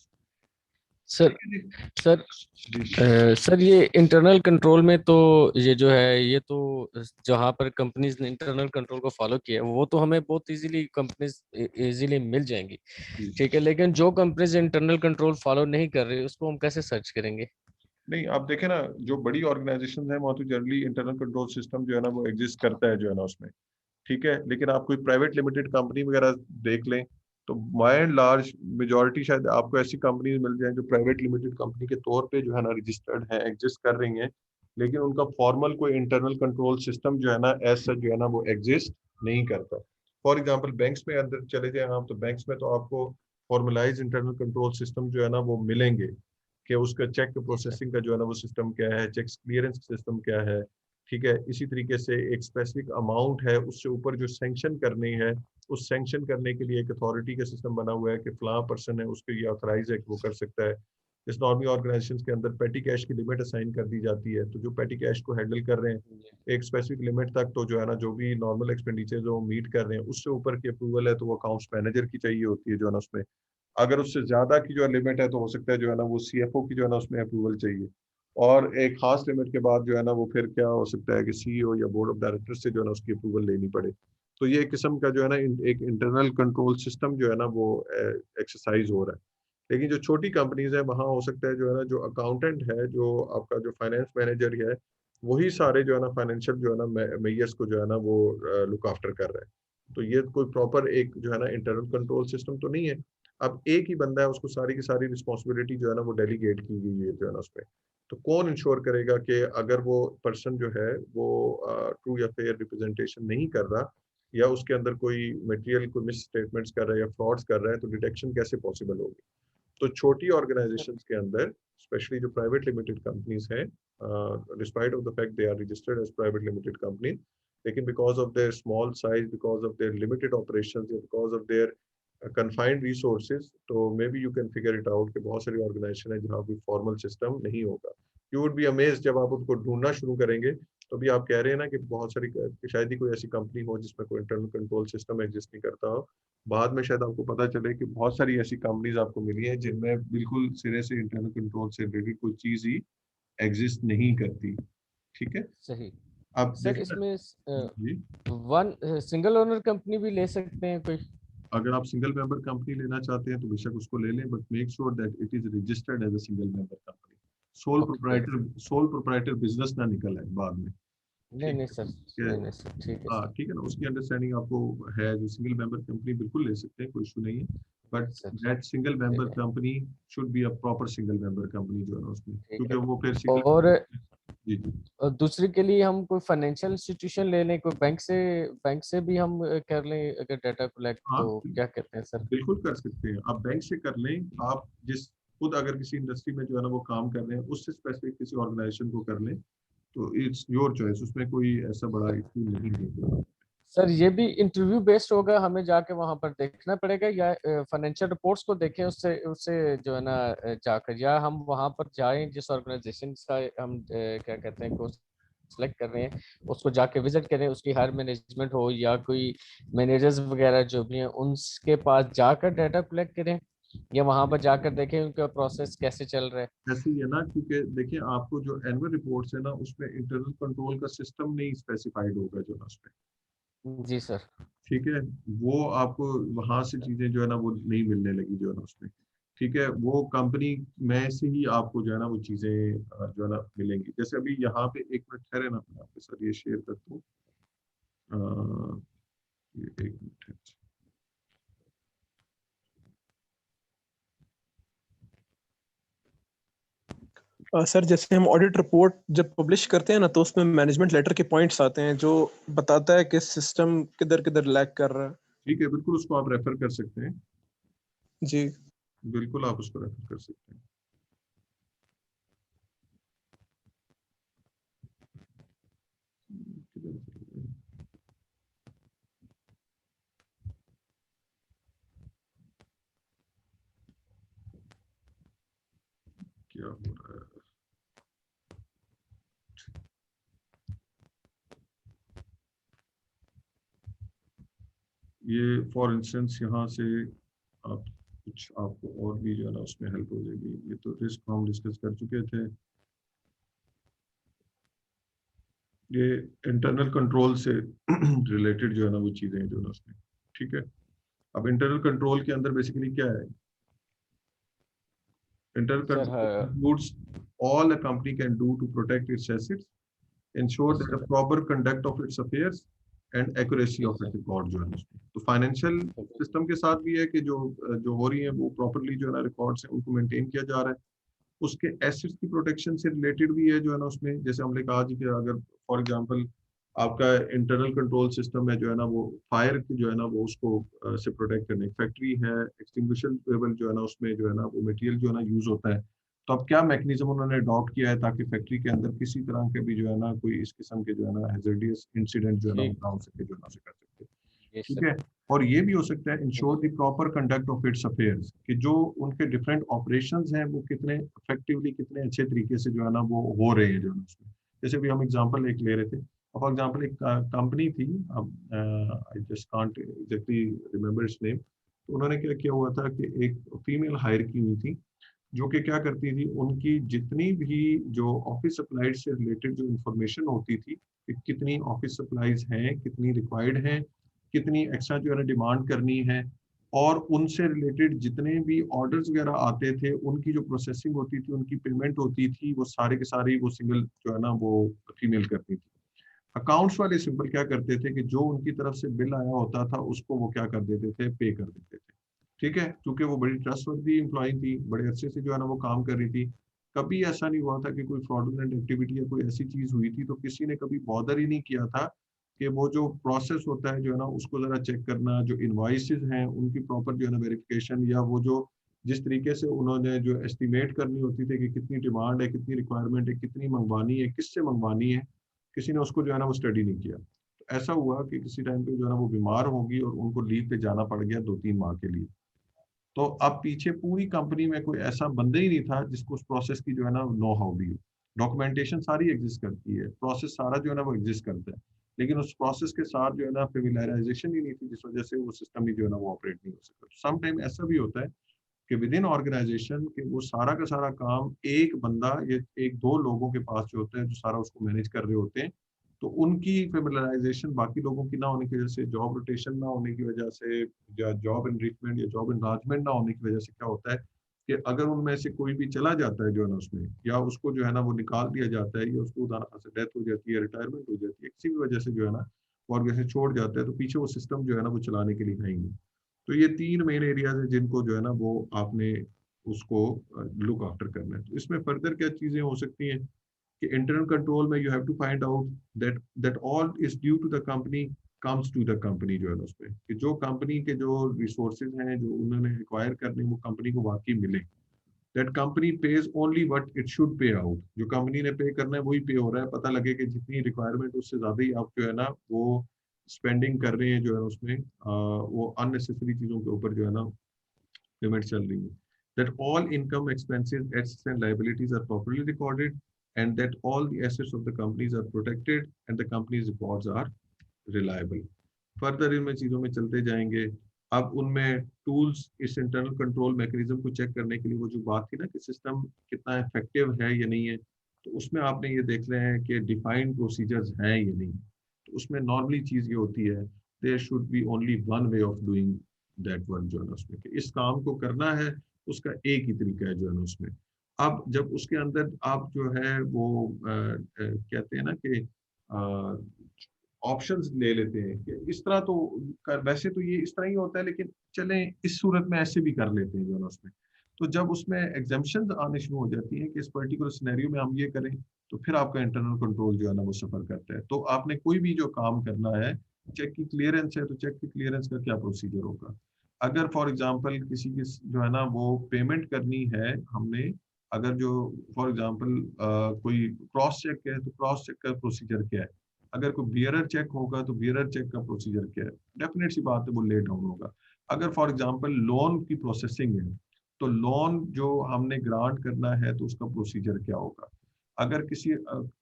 Speaker 4: सर
Speaker 1: ठीक है जी।
Speaker 4: सर
Speaker 1: जी जी।
Speaker 4: सर ये इंटरनल कंट्रोल में तो ये जो है ये तो जहाँ पर कंपनीज ने इंटरनल कंट्रोल को फॉलो किया है वो तो हमें बहुत इजीली कंपनीज इजीली मिल जाएंगी,
Speaker 1: जी।
Speaker 4: ठीक है, लेकिन जो कंपनीज इंटरनल कंट्रोल फॉलो नहीं कर रही उसको हम कैसे सर्च करेंगे?
Speaker 1: नहीं, आप देखें ना, जो बड़ी ऑर्गेनाइजेशन है वहाँ तो जनरली इंटरनल कंट्रोल सिस्टम जो है ना वो एग्जिस्ट करता है जो है ना उसमें। ठीक है, लेकिन आप कोई प्राइवेट लिमिटेड कंपनी वगैरह देख लें, तो बाय एंड लार्ज मेजॉरिटी शायद आपको ऐसी कंपनीज मिल जाएं जो प्राइवेट लिमिटेड कंपनी के तौर पे जो है ना रजिस्टर्ड है, एग्जिस्ट कर रही हैं, लेकिन उनका फॉर्मल कोई इंटरनल कंट्रोल सिस्टम जो है ना एज सच जो है ना वो एग्जिस्ट नहीं करता। फॉर एग्जांपल बैंक्स में अंदर चले जाएं आप, तो बैंक्स में तो आपको फॉर्मलाइज इंटरनल कंट्रोल सिस्टम जो है ना वो मिलेंगे, कि उसका चेक
Speaker 4: जी सर।
Speaker 1: प्रोसेसिंग का जो है ना वो सिस्टम क्या है, चेक्स क्लियरेंस सिस्टम क्या है। ठीक है, इसी तरीके से एक स्पेसिफिक अमाउंट है, उससे ऊपर जो सैंक्शन करनी है, उस सैंक्शन करने के लिए एक अथॉरिटी का सिस्टम बना हुआ है कि फलां पर्सन है उसको ये ऑथराइज है कि वो कर सकता है। इस नॉर्मल ऑर्गेनाइजेशन के अंदर पेटी कैश की लिमिट असाइन कर दी जाती है, तो जो पेटी कैश को हैंडल कर रहे हैं एक स्पेसिफिक लिमिट तक, तो जो है ना जो भी नॉर्मल एक्सपेंडिचर जो मीट कर रहे हैं उससे ऊपर की अप्रूवल है तो वो अकाउंट्स मैनेजर की चाहिए होती है जो है ना उसमें। अगर उससे ज्यादा की जो लिमिट है तो हो सकता है जो है ना वो सीएफओ की जो है ना उसमें अप्रूवल चाहिए, और एक खास लिमिट के बाद जो है ना वो फिर क्या हो सकता है कि सीईओ या बोर्ड ऑफ डायरेक्टर से जो है ना उसकी अप्रूवल लेनी पड़े। तो ये एक किस्म का जो है ना एक इंटरनल कंट्रोल सिस्टम जो है ना वो एक्सरसाइज हो रहा है। लेकिन जो छोटी कंपनीज है वहाँ हो सकता है जो है ना जो अकाउंटेंट है, जो आपका जो फाइनेंस मैनेजर है, वही सारे जो है ना फाइनेंशियल जो है ना मेजर्स को जो है ना वो लुक आफ्टर कर रहे हैं। तो ये कोई प्रॉपर एक जो है ना इंटरनल कंट्रोल सिस्टम तो नहीं है। अब एक ही बंदा है, उसको सारी की सारी रिस्पॉन्सिबिलिटी जो है ना वो डेलीगेट की गई है जो है ना उसपे। तो कौन इंश्योर करेगा कि अगर वो पर्सन जो है वो ट्रू या फेयर रिप्रेजेंटेशन नहीं कर रहा, या उसके अंदर कोई मटेरियल कोई मिस स्टेटमेंट्स कर रहा है या फ्रॉड्स कर रहा है, तो डिटेक्शन कैसे पॉसिबल होगी। तो छोटी ऑर्गेनाइजेशंस के अंदर, स्पेशली जो प्राइवेट लिमिटेड कंपनीज हैं, despite of the fact they are registered as private limited company, लेकिन because of their small size, because of their limited operations, या because of their confined resources, तो may be you can figure it out कि बहुत सारी ऑर्गेनाइजेशन है जहाँ कोई फॉर्मल सिस्टम नहीं होगा। यू वुड बी अमेज्ड जब आप उनको ढूंढना शुरू करेंगे। तो अभी आप कह रहे हैं ना कि बहुत सारी, शायद ही कोई ऐसी कंपनी हो जिसमें कोई इंटरनल कंट्रोल सिस्टम एग्जिस्ट नहीं करता हो। बाद में शायद आपको पता चले कि बहुत सारी ऐसी कंपनीज आपको मिली है जिनमें बिल्कुल सिरे से इंटरनल कंट्रोल से रिलेटेड कोई चीज ही एग्जिस्ट नहीं करती। ठीक है।
Speaker 4: सही।
Speaker 1: अब
Speaker 4: सर
Speaker 1: देखना
Speaker 4: इसमें
Speaker 1: जी,
Speaker 4: वन सिंगल ओनर कंपनी भी ले सकते हैं कोई?
Speaker 1: अगर आप सिंगल मेंबर कंपनी लेना चाहते हैं तो बेशक उसको ले लें, but make sure that it is registered as a single member company.
Speaker 4: Okay.
Speaker 1: Sole proprietor business ना निकल आए बाद में।
Speaker 4: नहीं
Speaker 1: ठीक
Speaker 4: नहीं
Speaker 1: है
Speaker 4: सर,
Speaker 1: कि
Speaker 4: नहीं नहीं सर, ठीक है
Speaker 1: हाँ
Speaker 4: सर।
Speaker 1: ठीक है ना, उसकी अंडरस्टैंडिंग आपको है, जो सिंगल मेंबर कंपनी बिल्कुल ले सकते हैं, कोई इशू नहीं है। But
Speaker 4: sir
Speaker 1: that single member
Speaker 4: ठीक है,
Speaker 1: company should be a proper single member company जो है ना उसमें,
Speaker 4: ठीक
Speaker 1: क्योंकि
Speaker 4: है।
Speaker 1: वो फिर सिंगल।
Speaker 4: और
Speaker 1: जी जी।
Speaker 4: दूसरी के लिए हम कोई फाइनेंशियल इंस्टीट्यूशन ले लें, कोई बैंक से भी हम कर लें अगर डाटा कलेक्ट,
Speaker 1: हाँ
Speaker 4: तो क्या कहते हैं सर?
Speaker 1: बिल्कुल कर सकते हैं, आप बैंक से कर लें। आप जिस खुद अगर किसी इंडस्ट्री में जो है ना वो काम कर रहे हैं, उससे स्पेसिफिक किसी ऑर्गेनाइजेशन को कर लें, तो इट्स योर चॉइस, उसमें कोई ऐसा बड़ा इशू नहीं है।
Speaker 4: सर ये भी इंटरव्यू बेस्ड होगा, हमें जाके वहां पर देखना पड़ेगा, या फाइनेंशियल रिपोर्ट्स को देखें उससे उससे जो है ना जाकर, या हम वहां पर जाएं जिस ऑर्गेनाइजेशन का हम क्या कहते हैं को सेलेक्ट कर रहे हैं उसको जाके विजिट करें, उसकी हायर मैनेजमेंट हो या कोई मैनेजर्स वगैरह जो भी हैं उनके पास जाकर डाटा कलेक्ट करें, या वहां पर जाकर देखें उनका प्रोसेस कैसे चल रहा है?
Speaker 1: ऐसे ही है ना, क्योंकि देखिए आपको जो एनुअल रिपोर्ट्स है ना उसमें इंटरनल कंट्रोल का सिस्टम नहीं स्पेसिफाइड होगा जो ना उसमें।
Speaker 4: जी सर।
Speaker 1: ठीक है, वो आपको वहां से चीजें जो है ना वो नहीं मिलने लगी जो है ना उसमें। ठीक है, वो कंपनी में से ही आपको जो है ना वो चीजें जो है ना मिलेंगी। जैसे अभी यहाँ पे एक मिनट ठहरे ना, मैं आपके साथ ये शेयर करता हूँ। ये एक मिनट है।
Speaker 5: सर जैसे हम ऑडिट रिपोर्ट जब पब्लिश करते हैं ना, तो उसमें मैनेजमेंट लेटर के पॉइंट्स आते हैं जो बताता है कि सिस्टम किधर किधर लैग कर रहा है।
Speaker 1: ठीक है, बिल्कुल उसको आप रेफर कर सकते हैं,
Speaker 5: जी।
Speaker 1: बिल्कुल आप उसको रेफर कर सकते हैं। किधर चले गए? क्या हो रहा है? ये फॉर इंस्टेंस यहाँ से आप कुछ, आपको और भी जो है ना उसमें हेल्प हो जाएगी। ये तो रिस्क हम डिस्कस कर चुके थे। ये इंटरनल कंट्रोल से रिलेटेड जो है ना वो चीजें हैं जो है ना उसमें। ठीक है, अब इंटरनल कंट्रोल के अंदर बेसिकली क्या है? Internal
Speaker 4: sir
Speaker 1: control includes all a company can do to protect its assets, ensure that a proper conduct of its affairs and accuracy of its record जो है ना उसमें। तो फाइनेंशियल सिस्टम के साथ भी है कि जो जो हो रही है वो प्रॉपरली जो है ना रिकॉर्ड्स हैं उनको मेंटेन किया जा रहा है। उसके एसेट्स की प्रोटेक्शन से रिलेटेड भी है जो है ना उसमें। जैसे हमने कहा जी कि अगर फॉर एग्जांपल आपका इंटरनल कंट्रोल सिस्टम है जो है ना वो फायर की जो है ना वो उसको से प्रोटेक्ट करने, फैक्ट्री है, एक्सटिंग्विशेबल जो है ना उसमें जो है ना वो मटेरियल जो है ना यूज होता है। तो अब क्या मैकेनिज्म उन्होंने अडॉप्ट किया है ताकि फैक्ट्री के अंदर किसी तरह के भी जो है ना कोई इस किस्म के जो है ना हैजर्डियस इंसिडेंट जो है ना वो
Speaker 4: ठीक
Speaker 1: ना हो सके, जो है ना उसे कर सकते हैं।
Speaker 4: ये
Speaker 1: ठीक
Speaker 4: सर
Speaker 1: है, और ये भी हो सकता है ensure the proper conduct of its affairs, कि जो उनके डिफरेंट ऑपरेशंस हैं वो कितने इफेक्टिवली, कितने अच्छे तरीके से जो है ना वो हो रहे हैं जो है ना उसमें। जैसे भी हम एग्जांपल एक ले रहे थे, फॉर एग्जांपल एक कंपनी थी, अब I just can't exactly remember it's name. तो उन्होंने क्या किया हुआ था कि एक फीमेल हायर की हुई थी जो कि क्या करती थी, उनकी जितनी भी जो ऑफिस सप्लाईज से रिलेटेड जो इंफॉर्मेशन होती थी कि कितनी ऑफिस सप्लाईज हैं, कितनी रिक्वायर्ड हैं, कितनी एक्स्ट्रा जो है ना डिमांड करनी है, और उनसे रिलेटेड जितने भी ऑर्डर्स वगैरह आते थे उनकी जो प्रोसेसिंग होती थी, उनकी पेमेंट होती थी, वो सारे के सारे वो सिंगल जो है ना वो फीमेल करती थी। अकाउंट्स वाले सिंपल क्या करते थे कि जो उनकी तरफ से बिल आया होता था उसको वो क्या कर देते थे, पे कर देते थे। ठीक है, क्योंकि वो बड़ी ट्रस्टवर्दी एम्प्लॉय थी, बड़े अच्छे से जो है ना वो काम कर रही थी। कभी ऐसा नहीं हुआ था कि कोई फ्रॉडुलेंट एक्टिविटी या कोई ऐसी चीज हुई थी, तो किसी ने कभी बॉदर ही नहीं किया था कि वो जो प्रोसेस होता है जो है ना उसको जरा चेक करना, जो इनवॉइसेस हैं उनकी प्रॉपर जो है ना वेरिफिकेशन, या वो जो जिस तरीके से उन्होंने जो एस्टिमेट करनी होती थी कि कितनी डिमांड है, कितनी रिक्वायरमेंट है, कितनी मंगवानी है, किससे मंगवानी है, किसी ने उसको जो है ना वो स्टडी नहीं किया। तो ऐसा हुआ कि किसी टाइम पे जो है ना वो बीमार होगी और उनको लीव पे जाना पड़ गया 2-3 माह के लिए। तो अब पीछे पूरी कंपनी में कोई ऐसा बंदा ही नहीं था जिसको उस प्रोसेस की जो है ना नो हाउ भी हो। डॉक्यूमेंटेशन सारी एग्जिस्ट करती है, प्रोसेस सारा जो है ना वो एग्जिस्ट करता है, लेकिन उस प्रोसेस के साथ जो है ना फेमिलियराइजेशन ही नहीं थी, जिस वजह से वो सिस्टम ही जो है ना वो ऑपरेट नहीं हो सकता। सम टाइम ऐसा भी होता है कि विद इन ऑर्गेनाइजेशन के वो सारा का सारा काम एक बंदा या एक दो लोगों के पास जो होता है जो सारा उसको मैनेज कर रहे होते हैं। तो उनकी फेमिलियराइजेशन बाकी लोगों की ना होने की वजह से, जॉब रोटेशन ना होने की वजह से, या जॉब एनरिचमेंट या जॉब एनलार्जमेंट ना होने की वजह से क्या होता है कि अगर उनमें से कोई भी चला जाता है जो है ना उसमें, या उसको जो है ना वो निकाल दिया जाता है, या उसको उदाहरण से डेथ हो जाती है, रिटायरमेंट हो जाती है, किसी भी वजह से जो है ना वो ऑर्गेनाइजेशन छोड़ जाता है, तो पीछे वो सिस्टम जो है ना वो चलाने के लिए है ही नहीं। तो ये 3 मेन एरियाज है जिनको जो है ना वो आपने उसको लुक आफ्टर करना है। तो इसमें फर्दर क्या चीजें हो सकती हैं कि इंटरनल कंट्रोल में you have to find out that that all is due to the company, comes to the company जो है ना उसमें, कि जो कंपनी के जो रिसोर्सेज हैं जो उन्होंने एक्वायर करने वो कंपनी को वाकई मिले। That company page only what it should pay out, जो कंपनी ने पे करना है वही पे हो रहा है। पता लगे कि जितनी रिक्वायरमेंट उससे ज्यादा ही आप जो है ना वो स्पेंडिंग कर रहे हैं जो है उसमें वो अननेसेसरी चीजों के ऊपर जो है ना पेमेंट चल रही है। That all income, expenses, assets and liabilities are properly recorded, and that all the assets of the companies are protected and the company's records are reliable. Further इनमें चीजों में चलते जाएंगे। अब उनमें टूल्स, इस इंटरनल कंट्रोल मैकेनिज्म को चेक करने के लिए वो जो बात थी ना कि सिस्टम कितना इफेक्टिव है या नहीं है, तो उसमें आपने ये देख रहे हैं कि डिफाइंड प्रोसीजर्स हैं या नहीं। तो उसमें नॉर्मली चीज ये होती है, there should be only one way of doing that work जो है ना उसमें, कि इस काम को करना है उसका एक ही तरीका है जो है ना उसमें। अब जब उसके अंदर आप जो है वो कहते हैं ना कि ऑप्शंस ले लेते हैं कि इस तरह तो वैसे तो ये इस तरह ही होता है, लेकिन चलें इस सूरत में ऐसे भी कर लेते हैं जो है ना उसमें। तो जब उसमें एग्जाम्पशंस आने शुरू हो जाती हैं कि इस पर्टिकुलर सिनेरियो में हम ये करें, तो फिर आपका इंटरनल कंट्रोल जो है ना वो सफर करता है। तो आपने कोई भी जो काम करना है, चेक की क्लियरेंस है तो चेक की क्लियरेंस का क्या प्रोसीजर होगा। अगर फॉर एग्जांपल किसी की जो है ना वो पेमेंट करनी है हमने, अगर जो फॉर एग्जांपल कोई क्रॉस चेक है तो क्रॉस चेक का प्रोसीजर क्या है। अगर कोई बियरर चेक होगा तो बियरर चेक का प्रोसीजर क्या है। डेफिनेट सी बात है वो ले डाउन होगा। अगर फॉर एग्जांपल लोन की प्रोसेसिंग है तो लोन जो हमने ग्रांट करना है तो उसका प्रोसीजर क्या होगा। अगर किसी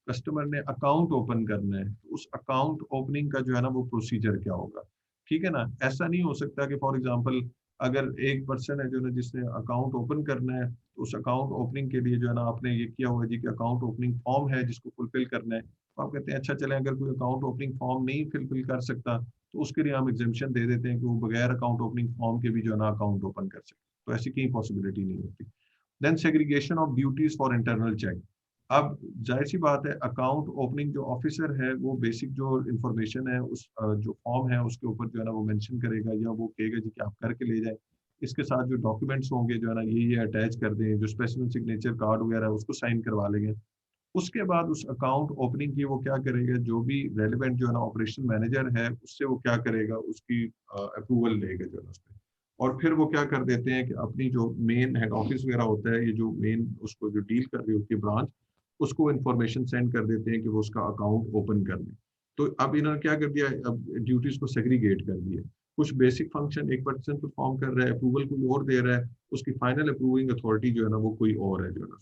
Speaker 1: कस्टमर ने अकाउंट ओपन करना है तो उस अकाउंट ओपनिंग का जो है ना वो प्रोसीजर क्या होगा। ठीक है ना। ऐसा नहीं हो सकता कि फॉर एग्जांपल अगर एक पर्सन है जो ना जिसने अकाउंट ओपन करना है तो उस अकाउंट ओपनिंग के लिए जो है ना आपने ये किया हुआ है जी कि अकाउंट ओपनिंग फॉर्म है जिसको फुलफिल करना है, तो आप कहते हैं अच्छा चले अगर कोई अकाउंट ओपनिंग फॉर्म नहीं फिलफिल कर सकता तो उसके लिए हम एग्जेम्पशन दे देते हैं कि वो बगैर अकाउंट ओपनिंग फॉर्म के भी जो है ना अकाउंट ओपन कर सकते। तो ऐसी कहीं पॉसिबिलिटी नहीं होती। Then segregation of duties for internal check. अब जाहिर सी बात है अकाउंट ओपनिंग जो ऑफिसर है वो बेसिक जो इंफॉर्मेशन है उस जो फॉर्म है उसके ऊपर जो है ना वो मेंशन करेगा या वो कहेगा जी कि आप करके ले जाए। इसके साथ जो डॉक्यूमेंट्स होंगे जो है ना ये अटैच कर दें, जो स्पेसिफिक सिग्नेचर कार्ड वगैरह है उसको साइन करवा लेंगे। उसके बाद उस अकाउंट ओपनिंग की वो क्या करेगा, जो भी रेलिवेंट जो है ना ऑपरेशन मैनेजर है उससे वो क्या करेगा, उसकी अप्रूवल लेगा जो है ना उसमें। और फिर वो क्या कर देते हैं कि अपनी जो मेन हेड ऑफिस वगैरह होता है, ये जो मेन उसको जो डील कर रही होती है ब्रांच, उसको इन्फॉर्मेशन सेंड कर देते हैं कि वो उसका अकाउंट ओपन कर लें। तो अब इन्होंने क्या कर दिया, अब ड्यूटीज को सेग्रीगेट कर दिया। कुछ बेसिक फंक्शन एक पर्सन परफॉर्म कर रहा है, अप्रूवल कोई और दे रहा है, उसकी फाइनल अप्रूविंग अथॉरिटी जो है ना वो कोई और है जो है ना।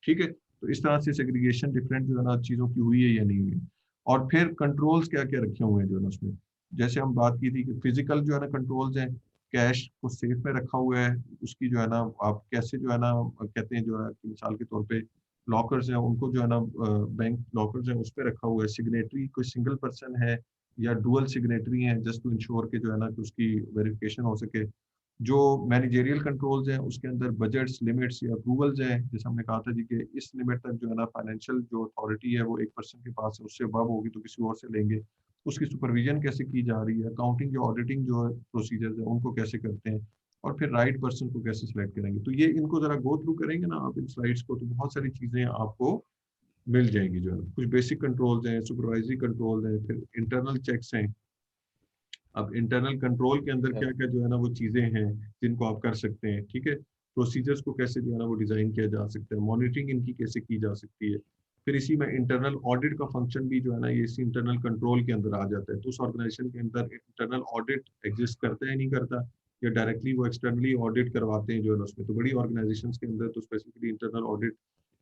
Speaker 1: ठीक है। तो इस तरह से सेग्रीगेशन डिफरेंट जो है ना चीज़ों की हुई है या नहीं हुई। और फिर कंट्रोल्स क्या क्या रखे हुए हैं जो है ना उसमें। जैसे हम बात की थी कि फिजिकल जो है ना कंट्रोल्स हैं, कैश को सेफ में रखा हुआ है, उसकी जो है ना आप कैसे जो है ना कहते हैं जो है कि मिसाल के तौर पे लॉकर्स हैं उनको जो है ना बैंक लॉकर्स हैं उस पर रखा हुआ है। सिग्नेटरी कोई सिंगल पर्सन है या डुअल सिग्नेटरी है, जस्ट टू इंश्योर के जो है ना कि उसकी वेरिफिकेशन हो सके। जो मैनेजेरियल कंट्रोल्स हैं उसके अंदर बजट्स, लिमिट्स या अप्रूवल्स हैं, जैसे हमने कहा था जी कि इस लिमिट तक जो है ना फाइनेंशियल जो अथॉरिटी है वो एक पर्सन के पास है, उससे अबव होगी तो किसी और से लेंगे। उसकी सुपरविजन कैसे की जा रही है, अकाउंटिंग जो ऑडिटिंग जो प्रोसीजर्स है उनको कैसे करते हैं, और फिर राइट पर्सन को कैसे सिलेक्ट करेंगे। तो ये इनको जरा गो थ्रू करेंगे ना आप इन स्लाइड्स को, तो बहुत सारी चीजें आपको मिल जाएंगी जो है। कुछ बेसिक कंट्रोल्स हैं, सुपरवाइजरी कंट्रोल्स हैं, फिर इंटरनल चेक्स हैं। अब इंटरनल कंट्रोल के अंदर क्या क्या जो है ना वो चीजें हैं जिनको आप कर सकते हैं। ठीक है। प्रोसीजर्स को कैसे जो है ना वो डिजाइन किया जा सकता है, मॉनिटरिंग इनकी कैसे की जा सकती है। फिर इसी में इंटरनल ऑडिट का फंक्शन भी जो है ना ये इसी इंटरनल कंट्रोल के अंदर आ जाता है। तो उस ऑर्गेनाइजेशन के अंदर इंटरनल ऑडिट एग्जिस्ट करता है नहीं करता, या डायरेक्टली वो एक्सटर्नली ऑडिट करवाते हैं जो है ना उसमें। तो बड़ी ऑर्गेनाइजेशन के अंदर तो specifically internal audit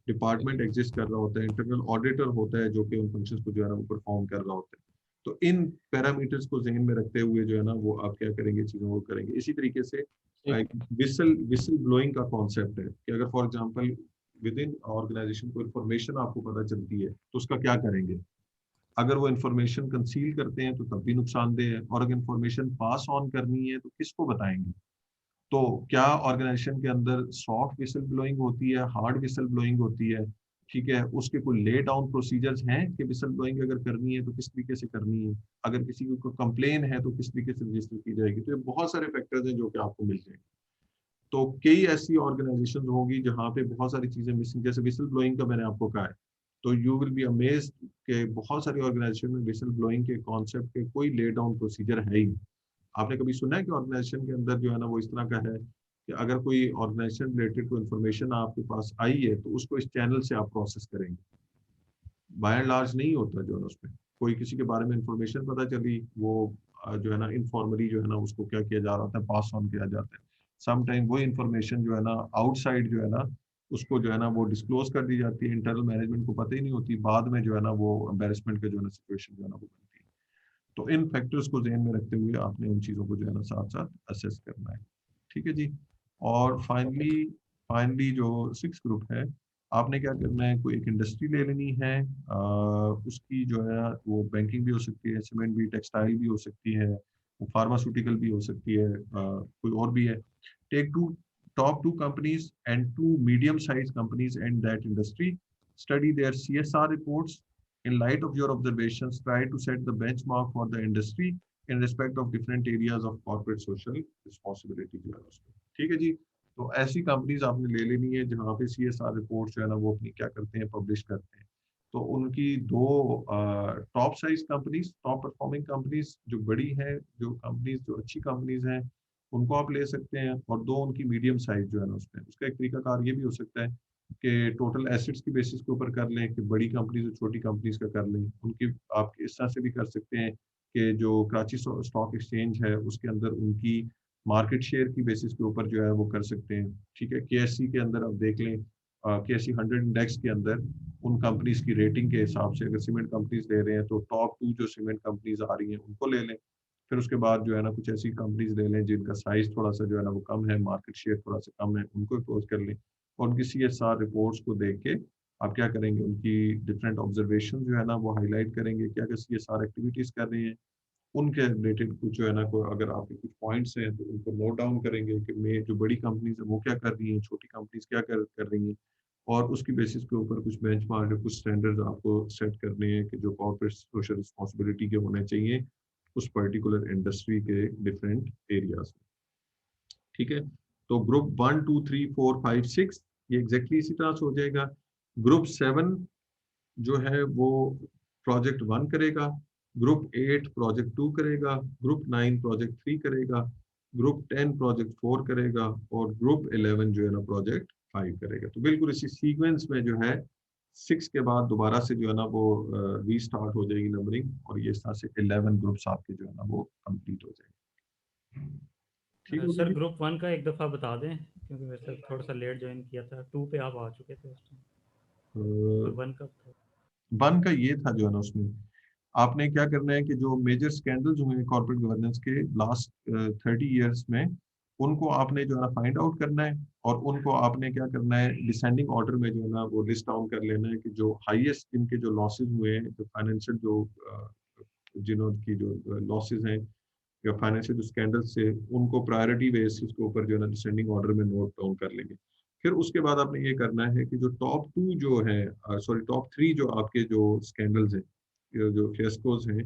Speaker 1: department exist कर रहा होता है, इंटरनल ऑडिटर होता है जो कि उन फंक्शंस को जो है ना वो परफॉर्म कर रहा होता है। तो इन पैरामीटर्स को जहन में रखते हुए जो है ना वो आप क्या करेंगे, चीज़ों को करेंगे। इसी तरीके से विसल ब्लोइंग का कॉन्सेप्ट है कि अगर for example with in organization को इन्फॉर्मेशन आपको पता चलती है तो उसका क्या करेंगे। अगर वो इन्फॉर्मेशन कंसील करते हैं तो तब भी नुकसानदेह है, और अगर इन्फॉर्मेशन पास ऑन करनी है तो किसको बताएंगे। तो क्या ऑर्गेनाइजेशन के अंदर सॉफ्ट विसल ब्लोइंग होती है, हार्ड विसल ब्लोइंग होती है। ठीक है। उसके कोई ले डाउन प्रोसीजर्स हैं कि विसल ब्लोइंग अगर करनी है तो किस तरीके से करनी है, अगर किसी को कंप्लेन है तो किस तरीके से रजिस्टर की जाएगी। तो ये बहुत सारे फैक्टर्स हैं जो कि आपको मिल जाएंगे। तो कई ऐसी ऑर्गेनाइजेशन होंगी जहाँ पे बहुत सारी चीजें मिसिंग, जैसे विसल ब्लोइंग का मैंने आपको कहा है। तो यू विल बी अमेज्ड कि बहुत सारी ऑर्गेनाइजेशन में विसल ब्लोइंग के कॉन्सेप्ट के कोई ले डाउन प्रोसीजर है ही नहीं। आपने कभी सुना है कि ऑर्गेनाइजेशन के अंदर जो है ना वो इस तरह का है कि अगर कोई ऑर्गेनाइजेशन रिलेटेड कोई इन्फॉर्मेशन आपके पास आई है तो उसको इस चैनल से आप प्रोसेस करेंगे। बाय एंड लार्ज नहीं होता जो है ना उसमें। कोई किसी के बारे में इंफॉर्मेशन पता चली, वो जो है ना इनफॉर्मली जो है ना उसको क्या किया जा रहा था, पास ऑन किया जाता है। समटाइम वो इन्फॉर्मेशन जो है ना आउटसाइड जो है ना उसको जो है ना वो डिस्क्लोज कर दी जाती है, इंटरनल मैनेजमेंट को पता ही नहीं होती, बाद में जो है ना वो एम्बेरसमेंट का जो है ना सिचुएशन जो है ना वो बनती है। तो इन फैक्टर्स को ध्यान में रखते हुए आपने उन चीज़ों को जो है ना साथ साथ असेस करना है। ठीक है जी। और फाइनली फाइनली जो 6 ग्रुप है, आपने क्या करना है, कोई एक इंडस्ट्री ले लेनी है। उसकी जो है वो बैंकिंग भी हो सकती है, सीमेंट भी, टेक्सटाइल भी हो सकती है, वो फार्मास्यूटिकल भी हो सकती है, कोई और भी है। Take 2 top 2 companies and 2 medium-sized companies in that industry. Study their CSR reports. In light of your observations, try to set the benchmark for the industry in respect of different areas of corporate social responsibility जो है उसमें. ठीक है जी. तो ऐसी कंपनीज आपने ले लेनी है जहाँ पे CSR रिपोर्ट जो है ना वो अपनी क्या करते हैं, पब्लिश करते हैं. तो उनकी 2 top size companies, top performing companies जो बड़ी हैं, जो कंपनीज जो अच्छी कंपनीज हैं, उनको आप ले सकते हैं, और 2 उनकी मीडियम साइज जो है ना उसमें. उसका एक तरीकाकार ये भी हो सकता है कि टोटल एसेट्स की बेसिस के ऊपर कर लें कि बड़ी कंपनीज और छोटी कंपनीज का कर लें. उनकी आप इस तरह से भी कर सकते हैं कि जो कराची स्टॉक एक्सचेंज है उसके अंदर उनकी मार्केट शेयर की बेसिस के ऊपर जो है वो कर सकते हैं. ठीक है. KSE के अंदर आप देख लें, KSE 100 इंडेक्स के अंदर उन कंपनीज की रेटिंग के हिसाब से अगर सीमेंट कंपनीज ले रहे हैं तो टॉप 2 जो सीमेंट कंपनीज आ रही हैं उनको ले लें. फिर उसके बाद जो है ना कुछ ऐसी कंपनीज ले लें जिनका साइज थोड़ा सा जो है ना वो कम है, मार्केट शेयर थोड़ा सा कम है, उनको अप्रोच कर लें. और उनकी CSR रिपोर्ट्स को देख के आप क्या करेंगे, उनकी डिफरेंट ऑब्जर्वेशन जो है ना वो हाईलाइट करेंगे, क्या क्या CSR एक्टिविटीज कर रहे हैं, उनके रिलेटेड कुछ जो है ना कोई अगर आपके कुछ पॉइंट्स हैं तो उनको नोट डाउन करेंगे कि मैं जो बड़ी कंपनीज है वो क्या कर रही हैं, छोटी कंपनीज क्या कर रही हैं, और उसकी बेसिस के ऊपर कुछ बेंचमार्क या कुछ स्टैंडर्ड्स आपको सेट करने हैं कि जो कॉर्पोरेट सोशल रिस्पांसिबिलिटी के होने चाहिए उस पर्टिकुलर इंडस्ट्री के डिफरेंट एरियाज में. ठीक है. तो ग्रुप 1 2 3 4 5 6 ये एग्जैक्टली इसी तरह से हो जाएगा. ग्रुप 7 जो है वो प्रोजेक्ट 1 करेगा, ग्रुप 8 प्रोजेक्ट 2 करेगा, ग्रुप 9 प्रोजेक्ट 3 करेगा, ग्रुप 10 प्रोजेक्ट 4 करेगा, और ग्रुप 11 जो है ना प्रोजेक्ट 5 करेगा. तो बिल्कुल इसी सीक्वेंस में जो है 6 के बाद दोबारा से जो है ना वो रीस्टार्ट हो जाएगी नंबरिंग, और ये इस तरह से 11 ग्रुप्स आपके जो है ना वो कंप्लीट हो जाएंगे. ठीक है
Speaker 6: सर ग्रुप 1 का एक दफ़ा बता दें, क्योंकि वैसे थोड़ा सा लेट ज्वाइन किया था. 2 पे आप आ चुके थे उस टाइम, और 1 कब था?
Speaker 1: 1 का ये था जो है ना उसमें आपने क्या करना है कि जो मेजर स्कैंडल्स हुए हैं कॉर्पोरेट गवर्नेंस के लास्ट 30 इयर्स में, उनको आपने जो है ना फाइंड आउट करना है, और उनको आपने क्या करना है डिसेंडिंग ऑर्डर में जो है ना वो लिस्ट डाउन कर लेना है कि जो हाईएस्ट इनके जो लॉसेस हुए हैं, जो फाइनेंशियल जो जिन्होंने जो लॉसेस हैं या फाइनेंशियल जो स्कैंडल्स से, उनको प्रायोरिटी बेसिस के ऊपर जो है ना डिसेंडिंग ऑर्डर में नोट डाउन कर लेंगे. फिर उसके बाद आपने ये करना है कि जो टॉप 2 जो है टॉप 3 जो आपके जो स्कैंडल्स हैं, जो फियास्कोस हैं,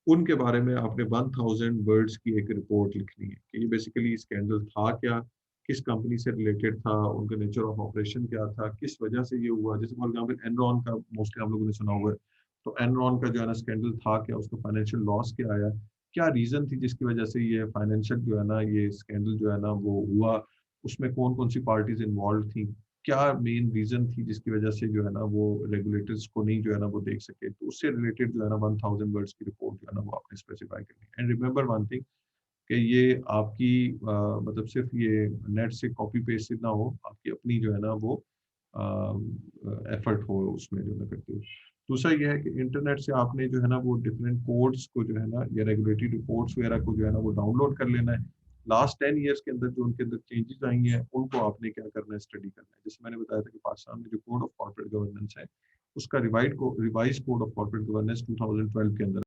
Speaker 1: उनके बारे में आपने 1000 वर्ड्स की एक रिपोर्ट लिखनी है कि ये बेसिकली स्कैंडल था क्या, किस कंपनी से रिलेटेड था, उनका नेचर ऑफ ऑपरेशन क्या था, किस वजह से ये हुआ. जैसे फॉर एग्जांपल एनरॉन का मोस्टली हम लोगों ने सुना हुआ है, तो एनरॉन का जो है ना स्कैंडल था क्या, उसका फाइनेंशियल लॉस क्या आया, क्या रीजन थी जिसकी वजह से ये फाइनेंशियल जो है ना ये स्कैंडल जो है ना वो हुआ, उसमें कौन कौन सी पार्टीज इन्वॉल्व थी, क्या मेन रीजन थी जिसकी वजह से जो है ना वो रेगुलेटर्स को नहीं जो है ना वो देख सके. तो उससे रिलेटेड जो है ना 1000 वर्ड्स की रिपोर्ट जो है ना वो आपने स्पेसिफाई करनी है. एंड रिमेंबर वन थिंग कि ये आपकी मतलब सिर्फ ये नेट से कॉपी पेस्ट ना हो, आपकी अपनी जो है ना वो एफर्ट हो उसमें जो है करते हो. दूसरा ये है कि इंटरनेट से आपने जो है ना वो डिफरेंट कोड्स को जो है ना या रेगुलेटरी रिपोर्ट्स वगैरह को जो है ना वो डाउनलोड कर लेना है. लास्ट 10 इयर्स के अंदर जो उनके अंदर चेंजेस आई हैं उनको आपने क्या करना है, स्टडी करना है. जैसे मैंने बताया था कि पाकिस्तान में जो कोड ऑफ कॉर्पोरेट गवर्नेंस है उसका revise code of corporate governance 2012 के अंदर